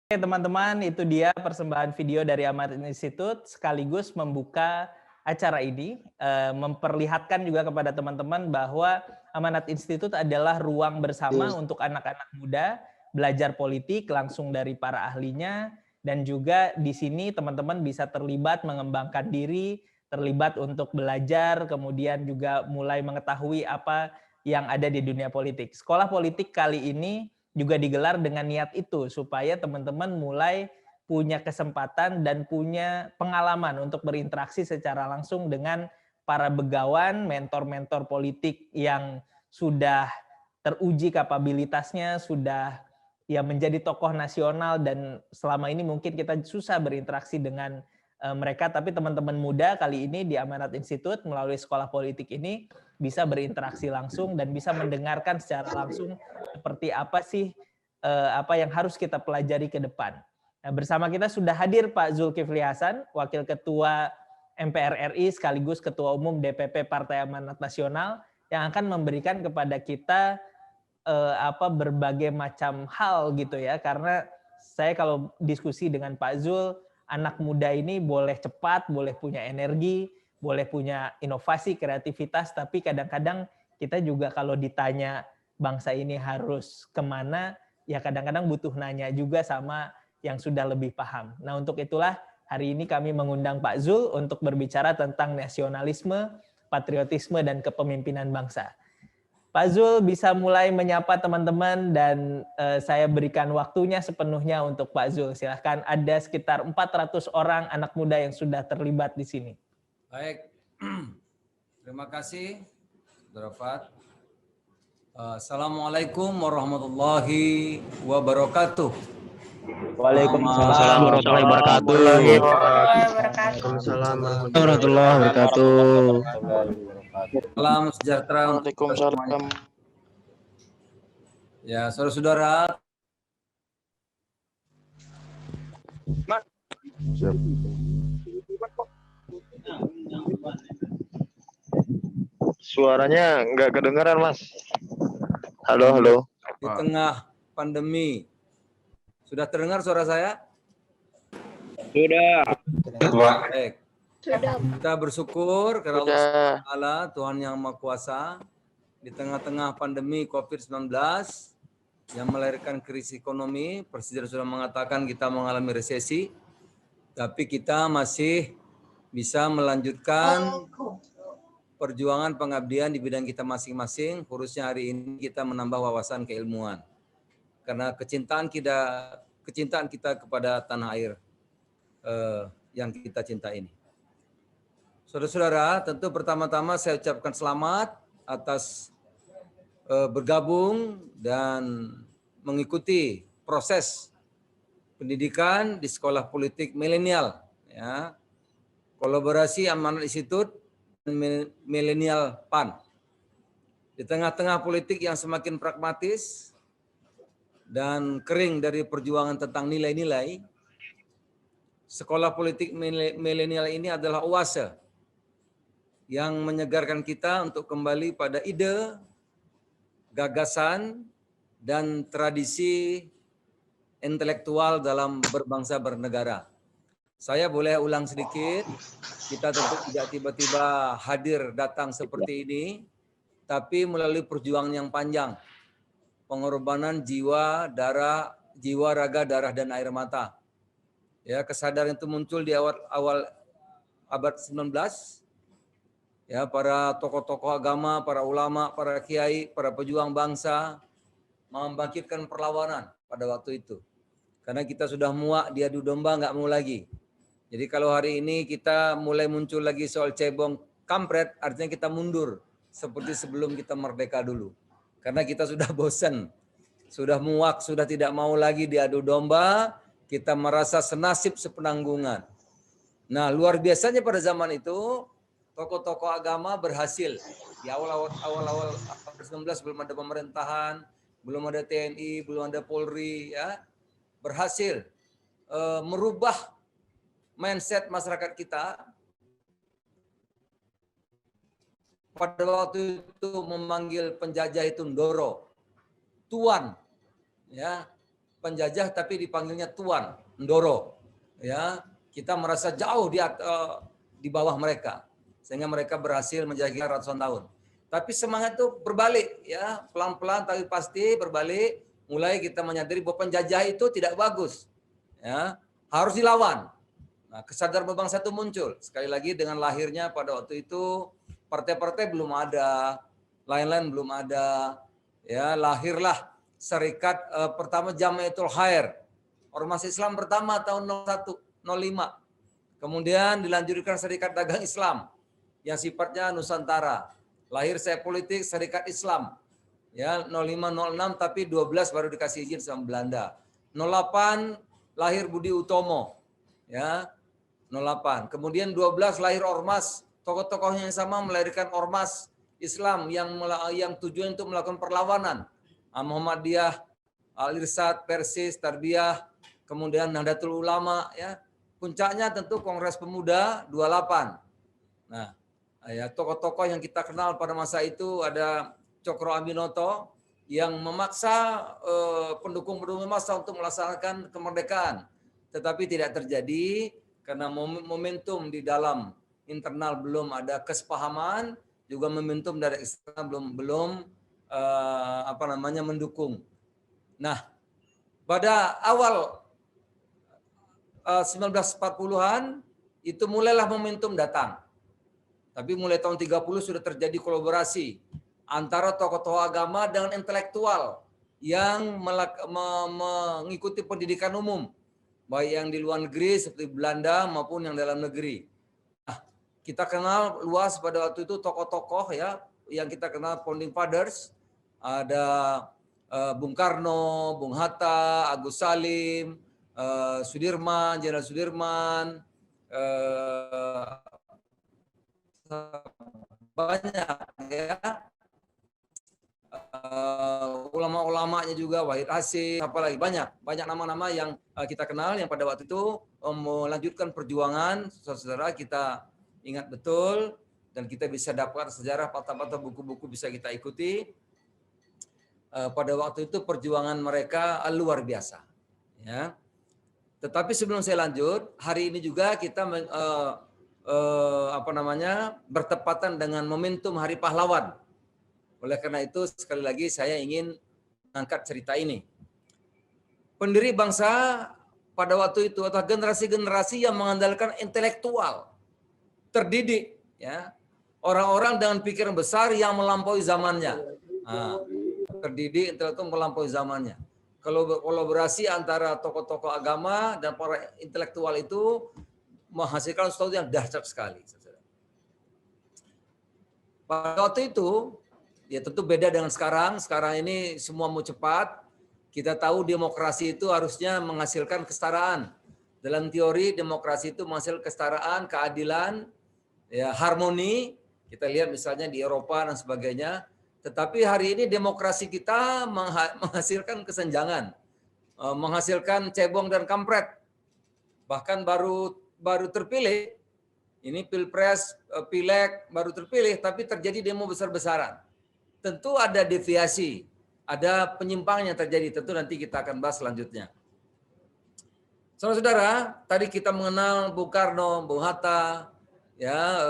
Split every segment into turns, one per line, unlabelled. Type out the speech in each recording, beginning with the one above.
Oke teman-teman, itu dia persembahan video dari Amanat Institute sekaligus membuka acara ini, memperlihatkan juga kepada teman-teman bahwa Amanat Institute adalah ruang bersama untuk anak-anak muda belajar politik langsung dari para ahlinya, dan juga di sini teman-teman bisa terlibat mengembangkan diri, terlibat untuk belajar, kemudian juga mulai mengetahui apa yang ada di dunia politik. Sekolah politik kali ini juga digelar dengan niat itu, supaya teman-teman mulai punya kesempatan dan punya pengalaman untuk berinteraksi secara langsung dengan para begawan, mentor-mentor politik yang sudah teruji kapabilitasnya, sudah ya menjadi tokoh nasional, dan selama ini mungkin kita susah berinteraksi dengan mereka, tapi teman-teman muda kali ini di Amanat Institute melalui sekolah politik ini bisa berinteraksi langsung dan bisa mendengarkan secara langsung seperti apa sih apa yang harus kita pelajari ke depan. Nah, bersama kita sudah hadir Pak Zulkifli Hasan, Wakil Ketua MPR RI sekaligus Ketua Umum DPP Partai Amanat Nasional, yang akan memberikan kepada kita berbagai macam hal gitu ya. Karena saya kalau diskusi dengan Pak Zul, anak muda ini boleh cepat, boleh punya energi, boleh punya inovasi, kreativitas, tapi kadang-kadang kita juga kalau ditanya bangsa ini harus kemana, ya kadang-kadang butuh nanya juga sama yang sudah lebih paham. Nah untuk itulah hari ini kami mengundang Pak Zul untuk berbicara tentang nasionalisme, patriotisme, dan kepemimpinan bangsa. Pak Zul bisa mulai menyapa teman-teman dan saya berikan waktunya sepenuhnya untuk Pak Zul. Silahkan, ada sekitar 400 orang anak muda yang sudah terlibat di sini.
Baik, terima kasih, Saudara Fat. Assalamualaikum warahmatullahi wabarakatuh.
Waalaikumsalam warahmatullahi wabarakatuh.
Waalaikumsalam
warahmatullahi wabarakatuh.
Salam sejahtera.
Waalaikumsalam.
Ya, saudara-saudara.
Suaranya nggak kedengaran, Mas. Halo.
Di tengah pandemi, sudah terdengar suara saya?
Sudah.
Baik. Kita bersyukur karena Allah Ta'ala, Tuhan yang Maha Kuasa, di tengah-tengah pandemi COVID-19 yang melahirkan krisis ekonomi. Presiden sudah mengatakan kita mengalami resesi, tapi kita masih bisa melanjutkan perjuangan pengabdian di bidang kita masing-masing. Khususnya hari ini kita menambah wawasan keilmuan karena kecintaan kita kepada tanah air yang kita cinta ini. Saudara-saudara, tentu pertama-tama saya ucapkan selamat atas bergabung dan mengikuti proses pendidikan di sekolah politik milenial, ya, kolaborasi Amanat Institute dan Milenial PAN. Di tengah-tengah politik yang semakin pragmatis dan kering dari perjuangan tentang nilai-nilai, sekolah politik milenial ini adalah oase yang menyegarkan kita untuk kembali pada ide, gagasan, dan tradisi intelektual dalam berbangsa bernegara. Saya boleh ulang sedikit, kita tentu tidak tiba-tiba hadir datang seperti ini, tapi melalui perjuangan yang panjang, pengorbanan jiwa, raga, darah, dan air mata. Ya, kesadaran itu muncul di awal abad 19. Ya, para tokoh-tokoh agama, para ulama, para kiai, para pejuang bangsa membangkitkan perlawanan pada waktu itu. Karena kita sudah muak diadu domba, nggak mau lagi. Jadi kalau hari ini kita mulai muncul lagi soal cebong kampret, artinya kita mundur seperti sebelum kita merdeka dulu. Karena kita sudah bosan, sudah muak, sudah tidak mau lagi diadu domba, kita merasa senasib sepenanggungan. Nah, luar biasanya pada zaman itu, tokoh-tokoh agama berhasil. Di awal-awal 19 belum ada pemerintahan, belum ada TNI, belum ada Polri, ya, berhasil merubah mindset masyarakat kita. Pada waktu itu memanggil penjajah itu Ndoro, tuan, ya, penjajah tapi dipanggilnya tuan, ndoro. Ya, kita merasa jauh di bawah mereka sehingga mereka berhasil menjajah ratusan tahun. Tapi semangat itu berbalik ya, pelan-pelan tapi pasti berbalik. Mulai kita menyadari bahwa penjajah itu tidak bagus. Ya, harus dilawan. Nah, kesadaran berbangsa itu muncul. Sekali lagi dengan lahirnya pada waktu itu partai-partai belum ada, lain-lain belum ada. Ya, lahirlah serikat pertama Jamiatul Khair. Ormas Islam pertama tahun 01, 05. Kemudian dilanjutkan Serikat Dagang Islam yang sifatnya Nusantara. Lahir saya politik Serikat Islam. Ya, 05 06 tapi 12 baru dikasih izin sama Belanda. 08 lahir Budi Utomo. Ya. 08. Kemudian 12 lahir ormas, tokoh-tokohnya yang sama melahirkan ormas Islam yang tujuan untuk melakukan perlawanan. Muhammadiyah, Al-Irsyad, Persis, Tarbiyah, kemudian Nahdlatul Ulama ya. Puncaknya tentu Kongres Pemuda 28. Nah, ya tokoh-tokoh yang kita kenal pada masa itu ada Cokro Aminoto yang memaksa pendukung-pendukung massa untuk melaksanakan kemerdekaan. Tetapi tidak terjadi karena momentum di dalam internal belum ada kesepahaman, juga momentum dari eksternal belum mendukung. Nah, pada awal 1940-an itu mulailah momentum datang. Tapi mulai tahun 30 sudah terjadi kolaborasi antara tokoh-tokoh agama dengan intelektual yang mengikuti pendidikan umum, baik yang di luar negeri seperti Belanda maupun yang dalam negeri. Nah, kita kenal luas pada waktu itu tokoh-tokoh ya yang kita kenal founding fathers, ada Bung Karno, Bung Hatta, Agus Salim, Sudirman, Jenderal Sudirman, banyak ya. Ulama-ulamanya juga Wahid Hasim, apalagi banyak nama-nama yang kita kenal yang pada waktu itu melanjutkan perjuangan. Saudara kita ingat betul dan kita bisa dapat sejarah, patah-patah buku-buku bisa kita ikuti. Pada waktu itu perjuangan mereka luar biasa ya. Tetapi sebelum saya lanjut, hari ini juga kita bertepatan dengan momentum Hari Pahlawan. Oleh karena itu sekali lagi saya ingin angkat cerita ini. Pendiri bangsa pada waktu itu atau generasi-generasi yang mengandalkan intelektual, terdidik, ya, orang-orang dengan pikiran besar yang melampaui zamannya. Nah, terdidik intelektual melampaui zamannya. Kalau kolaborasi antara tokoh-tokoh agama dan para intelektual itu menghasilkan sesuatu yang dahsyat sekali. Pada waktu itu, ya tentu beda dengan sekarang. Sekarang ini semua mau cepat. Kita tahu demokrasi itu harusnya menghasilkan kesetaraan. Dalam teori demokrasi itu menghasilkan kesetaraan, keadilan, ya harmoni. Kita lihat misalnya di Eropa dan sebagainya. Tetapi hari ini demokrasi kita menghasilkan kesenjangan, menghasilkan cebong dan kampret. Bahkan baru terpilih, ini pilpres, pileg baru terpilih, tapi terjadi demo besar-besaran. Tentu ada deviasi, ada penyimpangan yang terjadi. Tentu nanti kita akan bahas selanjutnya. Saudara-saudara, tadi kita mengenal Bung Karno, Bung Hatta, ya,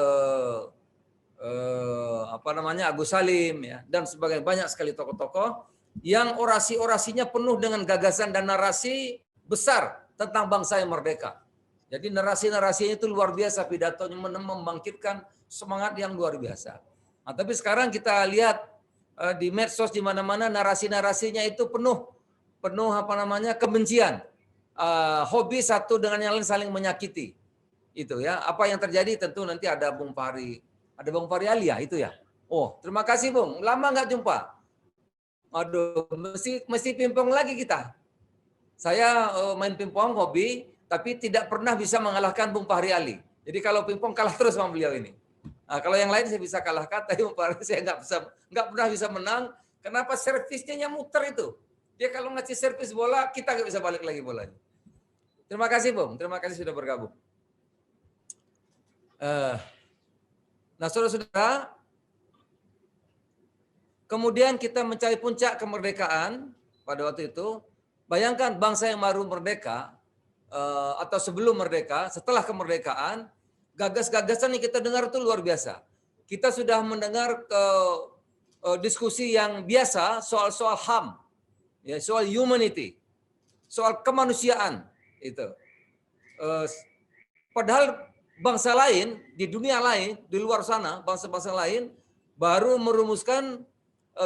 Agus Salim, ya, dan sebagainya, banyak sekali tokoh-tokoh yang orasi-orasinya penuh dengan gagasan dan narasi besar tentang bangsa yang merdeka. Jadi narasi-narasinya itu luar biasa, pidatonya membangkitkan semangat yang luar biasa. Nah, tapi sekarang kita lihat di medsos di mana-mana narasi-narasinya itu penuh kebencian. Hobi satu dengan yang lain saling menyakiti. Itu ya. Apa yang terjadi tentu nanti ada Bung Fahri Alia itu ya. Oh, terima kasih Bung. Lama nggak jumpa. Aduh, mesti pingpong lagi kita. Saya main pingpong hobi, tapi tidak pernah bisa mengalahkan Bung Fahri Ali. Jadi kalau pingpong kalah terus sama beliau ini. Nah, kalau yang lain saya bisa kalahkan, tapi Bung Fahri saya nggak pernah bisa menang. Kenapa? Servisnya yang muter itu. Dia kalau ngasih servis bola, kita nggak bisa balik lagi bolanya. Terima kasih Bung, terima kasih sudah bergabung. Nah, saudara-saudara, kemudian kita mencari puncak kemerdekaan pada waktu itu. Bayangkan bangsa yang baru merdeka atau sebelum merdeka, setelah kemerdekaan, gagas-gagasan yang kita dengar itu luar biasa. Kita sudah mendengar diskusi yang biasa soal-soal HAM, ya, soal humanity, soal kemanusiaan itu. Padahal bangsa lain di dunia lain, di luar sana, bangsa-bangsa lain baru merumuskan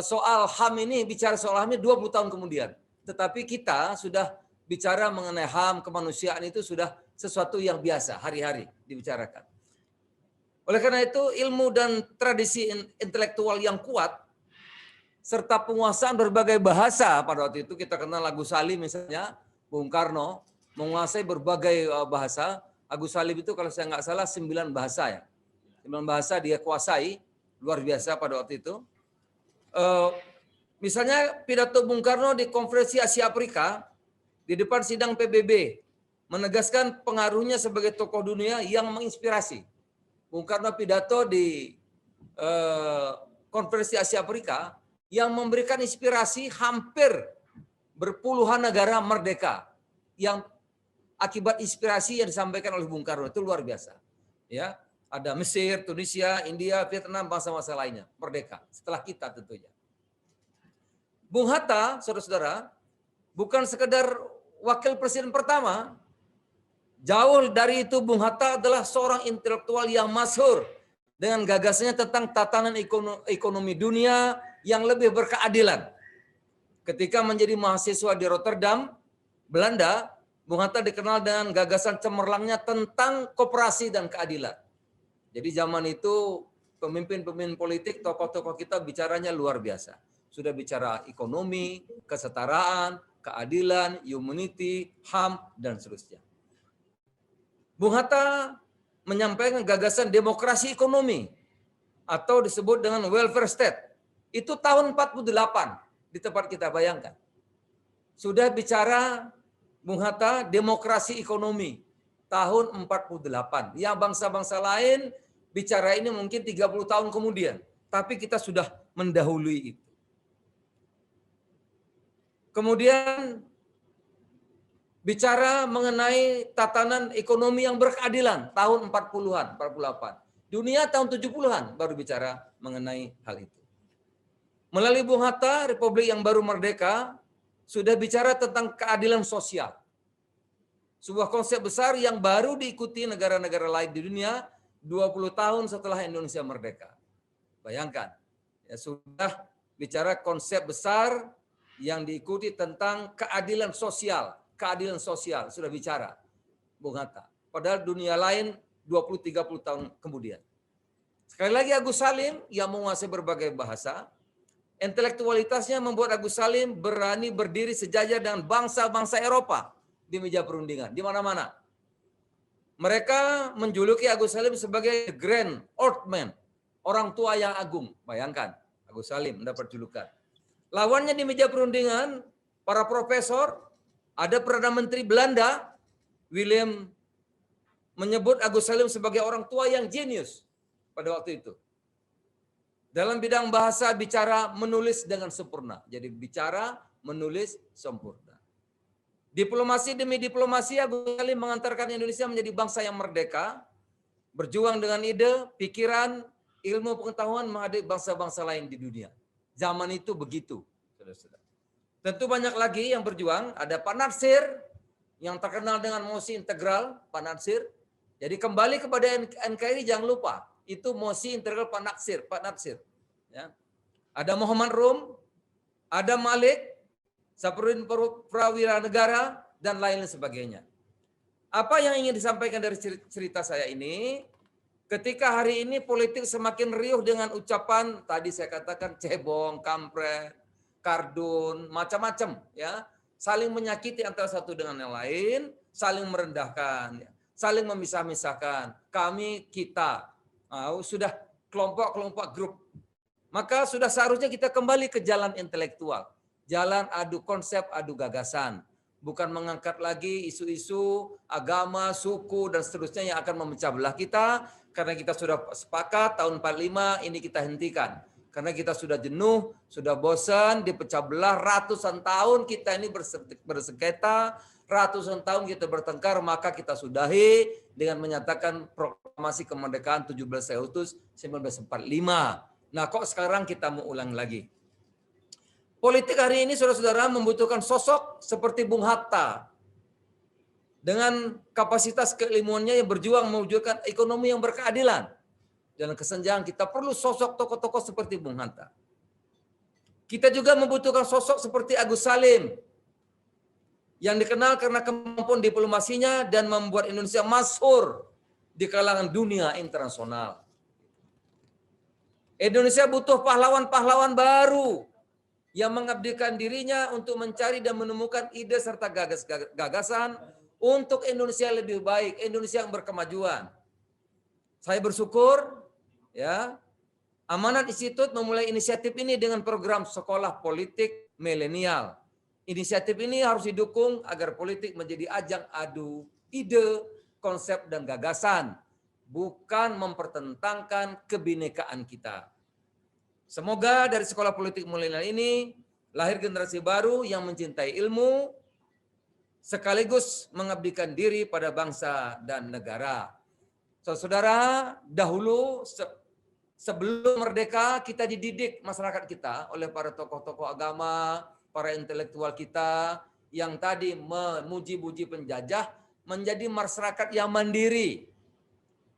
soal HAM ini, bicara soal HAM ini 20 tahun kemudian. Tetapi kita sudah bicara mengenai HAM, kemanusiaan itu sudah sesuatu yang biasa, hari-hari dibicarakan. Oleh karena itu, ilmu dan tradisi intelektual yang kuat, serta penguasaan berbagai bahasa, pada waktu itu kita kenal Agus Salim misalnya, Bung Karno, menguasai berbagai bahasa. Agus Salim itu kalau saya nggak salah 9 bahasa ya. 9 bahasa dia kuasai, luar biasa pada waktu itu. Misalnya pidato Bung Karno di Konferensi Asia Afrika di depan sidang PBB menegaskan pengaruhnya sebagai tokoh dunia yang menginspirasi. Bung Karno pidato di Konferensi Asia Afrika yang memberikan inspirasi hampir berpuluhan negara merdeka yang akibat inspirasi yang disampaikan oleh Bung Karno itu luar biasa. Ya, ada Mesir, Tunisia, India, Vietnam, bangsa-bangsa lainnya merdeka setelah kita tentunya. Bung Hatta, saudara-saudara, bukan sekedar wakil presiden pertama. Jauh dari itu, Bung Hatta adalah seorang intelektual yang masyhur dengan gagasannya tentang tatanan ekonomi dunia yang lebih berkeadilan. Ketika menjadi mahasiswa di Rotterdam, Belanda, Bung Hatta dikenal dengan gagasan cemerlangnya tentang koperasi dan keadilan. Jadi zaman itu pemimpin-pemimpin politik, tokoh-tokoh kita bicaranya luar biasa. Sudah bicara ekonomi, kesetaraan, keadilan, humanity, HAM, dan seterusnya. Bung Hatta menyampaikan gagasan demokrasi ekonomi atau disebut dengan welfare state. Itu tahun 48 di tempat kita bayangkan. Sudah bicara Bung Hatta demokrasi ekonomi tahun 48. Yang bangsa-bangsa lain bicara ini mungkin 30 tahun kemudian. Tapi kita sudah mendahului itu. Kemudian bicara mengenai tatanan ekonomi yang berkeadilan tahun 40-an, 48. Dunia tahun 70-an baru bicara mengenai hal itu. Melalui Bung Hatta, Republik yang baru merdeka sudah bicara tentang keadilan sosial. Sebuah konsep besar yang baru diikuti negara-negara lain di dunia 20 tahun setelah Indonesia merdeka. Bayangkan, ya sudah bicara konsep besar yang diikuti tentang keadilan sosial sudah bicara Bung Hatta. Padahal dunia lain 20-30 tahun kemudian. Sekali lagi Agus Salim yang menguasai berbagai bahasa, intelektualitasnya membuat Agus Salim berani berdiri sejajar dengan bangsa-bangsa Eropa di meja perundingan, di mana-mana. Mereka menjuluki Agus Salim sebagai Grand Old Man, orang tua yang agung. Bayangkan, Agus Salim mendapat julukan. Lawannya di meja perundingan, para profesor, ada Perdana Menteri Belanda, William, menyebut Agus Salim sebagai orang tua yang jenius pada waktu itu. Dalam bidang bahasa, bicara, menulis dengan sempurna. Jadi bicara, menulis, sempurna. Diplomasi demi diplomasi, Agus Salim mengantarkan Indonesia menjadi bangsa yang merdeka, berjuang dengan ide, pikiran, ilmu pengetahuan menghadapi bangsa-bangsa lain di dunia. Zaman itu begitu. Tentu banyak lagi yang berjuang. Ada Pak Natsir yang terkenal dengan mosi integral, Pak Natsir. Jadi kembali kepada NKRI jangan lupa. Itu mosi integral Pak Natsir. Ya. Ada Muhammad Rum, ada Malik, Sapruddin Prawira Negara, dan lain sebagainya. Apa yang ingin disampaikan dari cerita saya ini? Ketika hari ini politik semakin riuh dengan ucapan tadi saya katakan cebong, kampret, kardun, macam-macam, ya, saling menyakiti antara satu dengan yang lain, saling merendahkan, ya, saling memisah-misahkan. Kami, kita, sudah kelompok-kelompok grup. Maka sudah seharusnya kita kembali ke jalan intelektual, jalan adu konsep, adu gagasan. Bukan mengangkat lagi isu-isu agama, suku, dan seterusnya yang akan memecah belah kita. Karena kita sudah sepakat tahun 45 ini kita hentikan. Karena kita sudah jenuh, sudah bosan, dipecah belah ratusan tahun kita ini bersengketa, ratusan tahun kita bertengkar, maka kita sudahi dengan menyatakan proklamasi kemerdekaan 17 Agustus 1945. Nah, kok sekarang kita mau ulang lagi? Politik hari ini, saudara-saudara, membutuhkan sosok seperti Bung Hatta. Dengan kapasitas keilmuannya yang berjuang mewujudkan ekonomi yang berkeadilan. Dan kesenjangan, kita perlu sosok tokoh-tokoh seperti Bung Hatta. Kita juga membutuhkan sosok seperti Agus Salim yang dikenal karena kemampuan diplomasinya dan membuat Indonesia masyhur di kalangan dunia internasional. Indonesia butuh pahlawan-pahlawan baru yang mengabdikan dirinya untuk mencari dan menemukan ide serta gagasan untuk Indonesia lebih baik, Indonesia yang berkemajuan. Saya bersyukur ya, Amanat Institut memulai inisiatif ini dengan program sekolah politik milenial. Inisiatif ini harus didukung agar politik menjadi ajang adu ide, konsep dan gagasan, bukan mempertentangkan kebinekaan kita. Semoga dari sekolah politik milenial ini lahir generasi baru yang mencintai ilmu sekaligus mengabdikan diri pada bangsa dan negara. Saudara, dahulu sebelum merdeka kita dididik masyarakat kita oleh para tokoh-tokoh agama, para intelektual kita yang tadi memuji-puji penjajah menjadi masyarakat yang mandiri.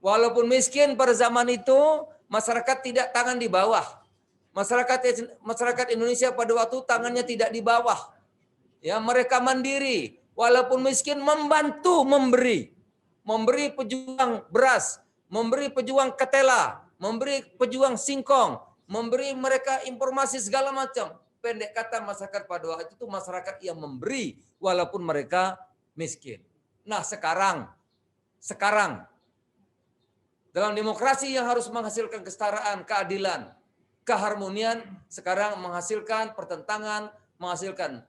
Walaupun miskin pada zaman itu, masyarakat tidak tangan di bawah. Masyarakat Indonesia pada waktu tangannya tidak di bawah. Ya, mereka mandiri. Walaupun miskin membantu memberi pejuang beras, memberi pejuang ketela, memberi pejuang singkong, memberi mereka informasi segala macam. Pendek kata, masyarakat pada waktu itu masyarakat yang memberi walaupun mereka miskin. Nah, sekarang dalam demokrasi yang harus menghasilkan kesetaraan, keadilan, keharmonian, sekarang menghasilkan pertentangan, menghasilkan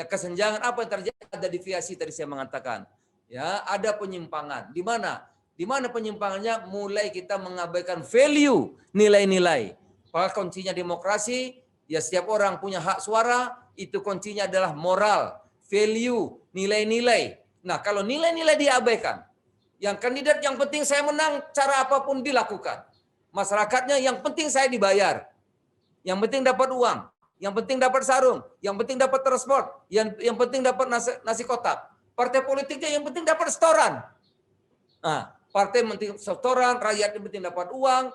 kesenjangan. Apa yang terjadi? Ada deviasi tadi saya mengatakan. Ya, ada penyimpangan. Di mana? Di mana penyimpangannya? Mulai kita mengabaikan value, nilai-nilai. Padahal kuncinya demokrasi, ya setiap orang punya hak suara, itu kuncinya adalah moral, value, nilai-nilai. Nah, kalau nilai-nilai diabaikan, yang kandidat yang penting saya menang, cara apapun dilakukan. Masyarakatnya yang penting saya dibayar. Yang penting dapat uang, yang penting dapat sarung, yang penting dapat transport, yang penting dapat nasi kotak. Partai politiknya yang penting dapat setoran. Nah, partai penting setoran, rakyat yang penting dapat uang,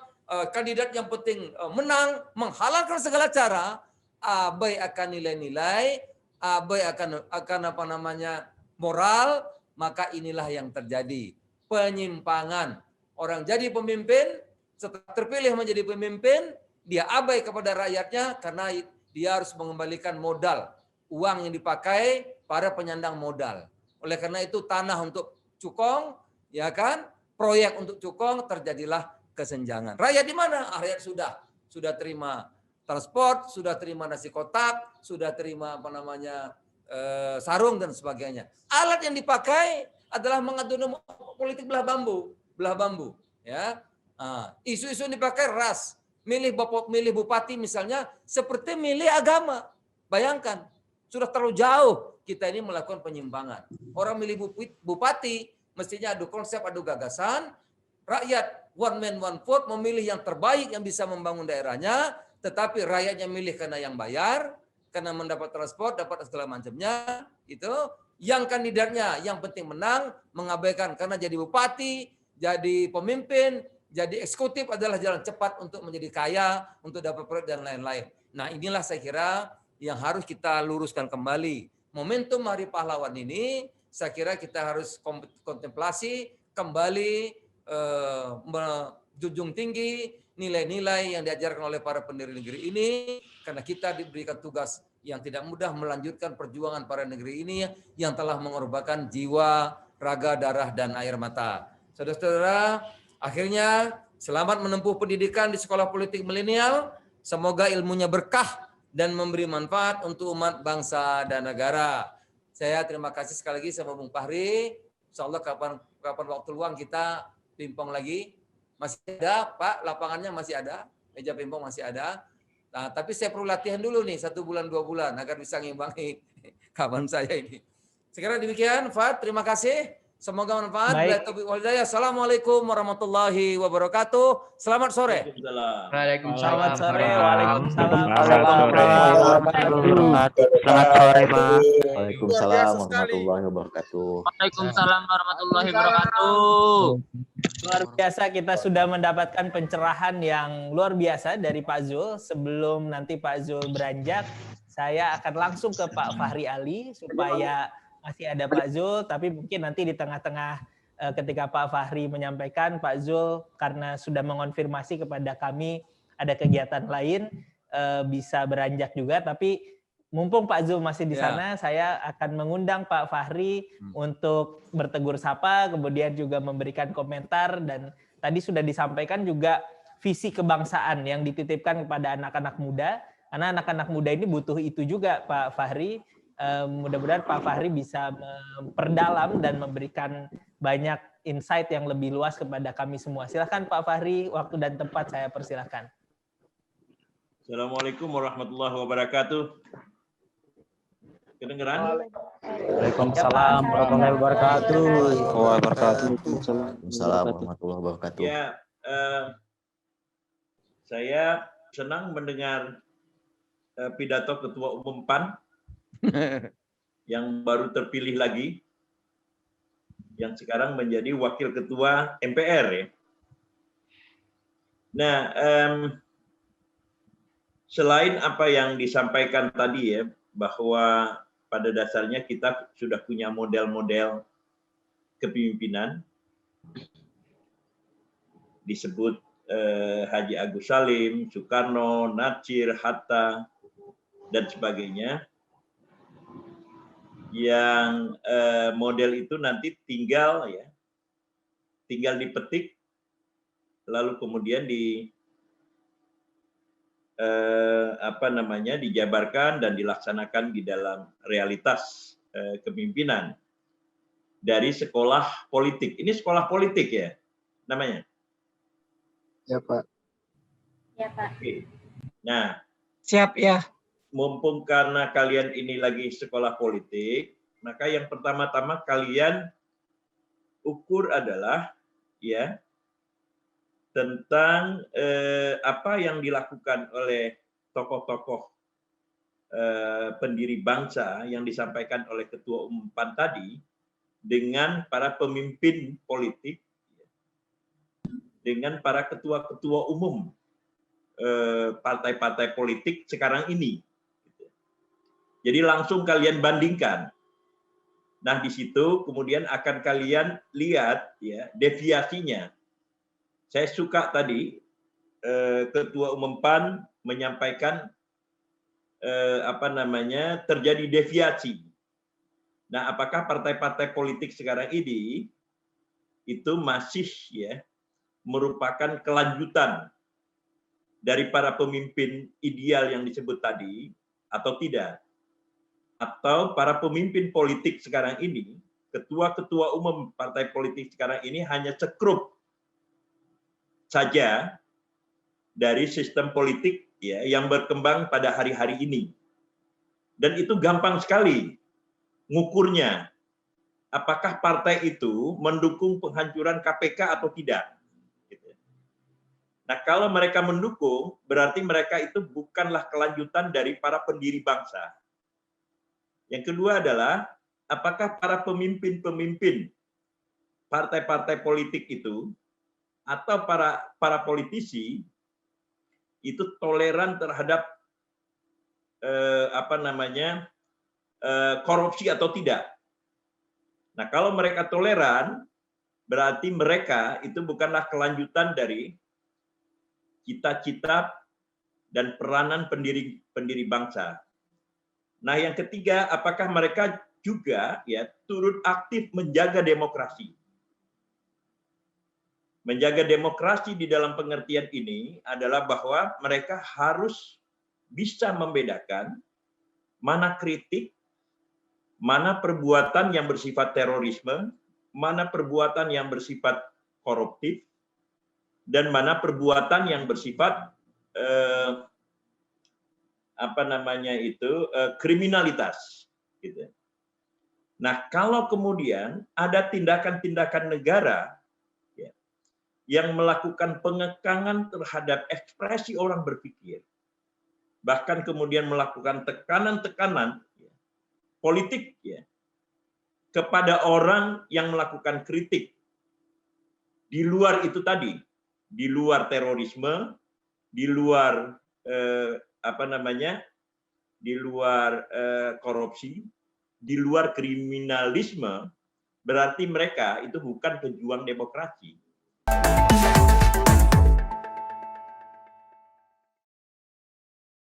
kandidat yang penting menang, menghalalkan segala cara, abai akan nilai-nilai, abai akan moral, maka inilah yang terjadi. Penyimpangan. Orang jadi pemimpin, setelah terpilih menjadi pemimpin, dia abai kepada rakyatnya karena dia harus mengembalikan modal, uang yang dipakai para penyandang modal. Oleh karena itu tanah untuk cukong, ya kan, proyek untuk cukong, terjadilah kesenjangan. Rakyat di mana? Rakyat sudah terima transport, sudah terima nasi kotak, sudah terima sarung dan sebagainya. Alat yang dipakai adalah mengatur politik belah bambu, ya. Isu-isu yang dipakai ras, milih bupati misalnya seperti milih agama. Bayangkan, sudah terlalu jauh kita ini melakukan penyimpangan. Orang milih bupati mestinya adu konsep, adu gagasan. Rakyat one man one vote memilih yang terbaik yang bisa membangun daerahnya, tetapi rakyatnya milih karena yang bayar, karena mendapat transport, dapat segala macamnya. Itu yang kandidatnya yang penting menang, mengabaikan karena jadi bupati, jadi pemimpin, jadi eksekutif adalah jalan cepat untuk menjadi kaya, untuk dapat proyek dan lain-lain. Nah, inilah saya kira yang harus kita luruskan kembali. Momentum Hari Pahlawan ini, saya kira kita harus kontemplasi kembali, menjunjung tinggi nilai-nilai yang diajarkan oleh para pendiri negeri ini, karena kita diberikan tugas yang tidak mudah melanjutkan perjuangan para negeri ini yang telah mengorbankan jiwa, raga, darah, dan air mata. Saudara-saudara, akhirnya selamat menempuh pendidikan di sekolah politik milenial. Semoga ilmunya berkah dan memberi manfaat untuk umat, bangsa, dan negara. Saya terima kasih sekali lagi sama Bung Fahri. Insyaallah kapan waktu luang kita pingpong lagi. Masih ada, Pak, lapangannya masih ada? meja pingpong masih ada. Nah, tapi saya perlu latihan dulu nih 1 bulan 2 bulan agar bisa ngimbangi kawan saya ini. Sekarang demikian, Fat. Terima kasih. Semoga manfaat.
Baik.
Assalamualaikum warahmatullahi wabarakatuh. Selamat sore.
Selamat sore. Waalaikumsalam.
Selamat sore, Pak.
Waalaikumsalam warahmatullahi wabarakatuh.
Waalaikumsalam warahmatullahi wabarakatuh.
Luar biasa, kita sudah mendapatkan pencerahan yang luar biasa dari Pak Zul. Sebelum nanti Pak Zul beranjak, saya akan langsung ke Pak Fahri Ali supaya masih ada Pak Zul, tapi mungkin nanti di tengah-tengah ketika Pak Fahri menyampaikan, Pak Zul karena sudah mengonfirmasi kepada kami ada kegiatan lain, bisa beranjak juga, tapi mumpung Pak Zul masih di sana, saya akan mengundang Pak Fahri untuk bertegur sapa, kemudian juga memberikan komentar, dan tadi sudah disampaikan juga visi kebangsaan yang dititipkan kepada anak-anak muda, karena anak-anak muda ini butuh itu juga Pak Fahri. Mudah-mudahan Pak Fahri bisa memperdalam dan memberikan banyak insight yang lebih luas kepada kami semua. Silakan Pak Fahri, waktu dan tempat saya persilahkan.
Assalamualaikum warahmatullahi wabarakatuh. Kedengeran?
Waalaikumsalam warahmatullahi wabarakatuh.
Waalaikumsalam warahmatullahi wabarakatuh.
Ya, saya senang mendengar pidato Ketua Umum PAN yang baru terpilih lagi, yang sekarang menjadi Wakil Ketua MPR ya. Nah, selain apa yang disampaikan tadi ya, bahwa pada dasarnya kita sudah punya model-model kepemimpinan, disebut Haji Agus Salim, Soekarno, Natsir, Hatta, dan sebagainya, yang model itu nanti tinggal dipetik, lalu kemudian dijabarkan dan dilaksanakan di dalam realitas kepemimpinan dari sekolah politik. Ini sekolah politik ya namanya?
Ya, Pak.
Ya, Pak.
Oke. Nah,
Siap ya.
mumpung karena kalian ini lagi sekolah politik, maka yang pertama-tama kalian ukur adalah ya tentang apa yang dilakukan oleh tokoh-tokoh pendiri bangsa yang disampaikan oleh Ketua Umum PAN tadi dengan para pemimpin politik, dengan para ketua-ketua umum partai-partai politik sekarang ini. Jadi langsung kalian bandingkan. Nah, di situ kemudian akan kalian lihat ya deviasinya. Saya suka tadi Ketua Umum PAN menyampaikan terjadi deviasi. Nah, apakah partai-partai politik sekarang ini itu masih ya merupakan kelanjutan dari para pemimpin ideal yang disebut tadi atau tidak? Atau para pemimpin politik sekarang ini, ketua-ketua umum partai politik sekarang ini hanya sekrup saja dari sistem politik ya yang berkembang pada hari-hari ini. Dan itu gampang sekali ngukurnya. Apakah partai itu mendukung penghancuran KPK atau tidak? Nah, kalau mereka mendukung, berarti mereka itu bukanlah kelanjutan dari para pendiri bangsa. Yang kedua adalah, apakah para pemimpin-pemimpin partai-partai politik itu atau para politisi itu toleran terhadap korupsi atau tidak? Nah, kalau mereka toleran, berarti mereka itu bukanlah kelanjutan dari cita-cita dan peranan pendiri bangsa. Nah, yang ketiga, apakah mereka juga ya turut aktif menjaga demokrasi? Menjaga demokrasi di dalam pengertian ini adalah bahwa mereka harus bisa membedakan mana kritik, mana perbuatan yang bersifat terorisme, mana perbuatan yang bersifat koruptif, dan mana perbuatan yang bersifat kriminalitas. Gitu. Nah, kalau kemudian ada tindakan-tindakan negara ya, yang melakukan pengekangan terhadap ekspresi orang berpikir, bahkan kemudian melakukan tekanan-tekanan ya, politik ya, kepada orang yang melakukan kritik di luar itu tadi, di luar terorisme, di luar di luar korupsi, di luar kriminalisme, berarti mereka itu bukan pejuang demokrasi.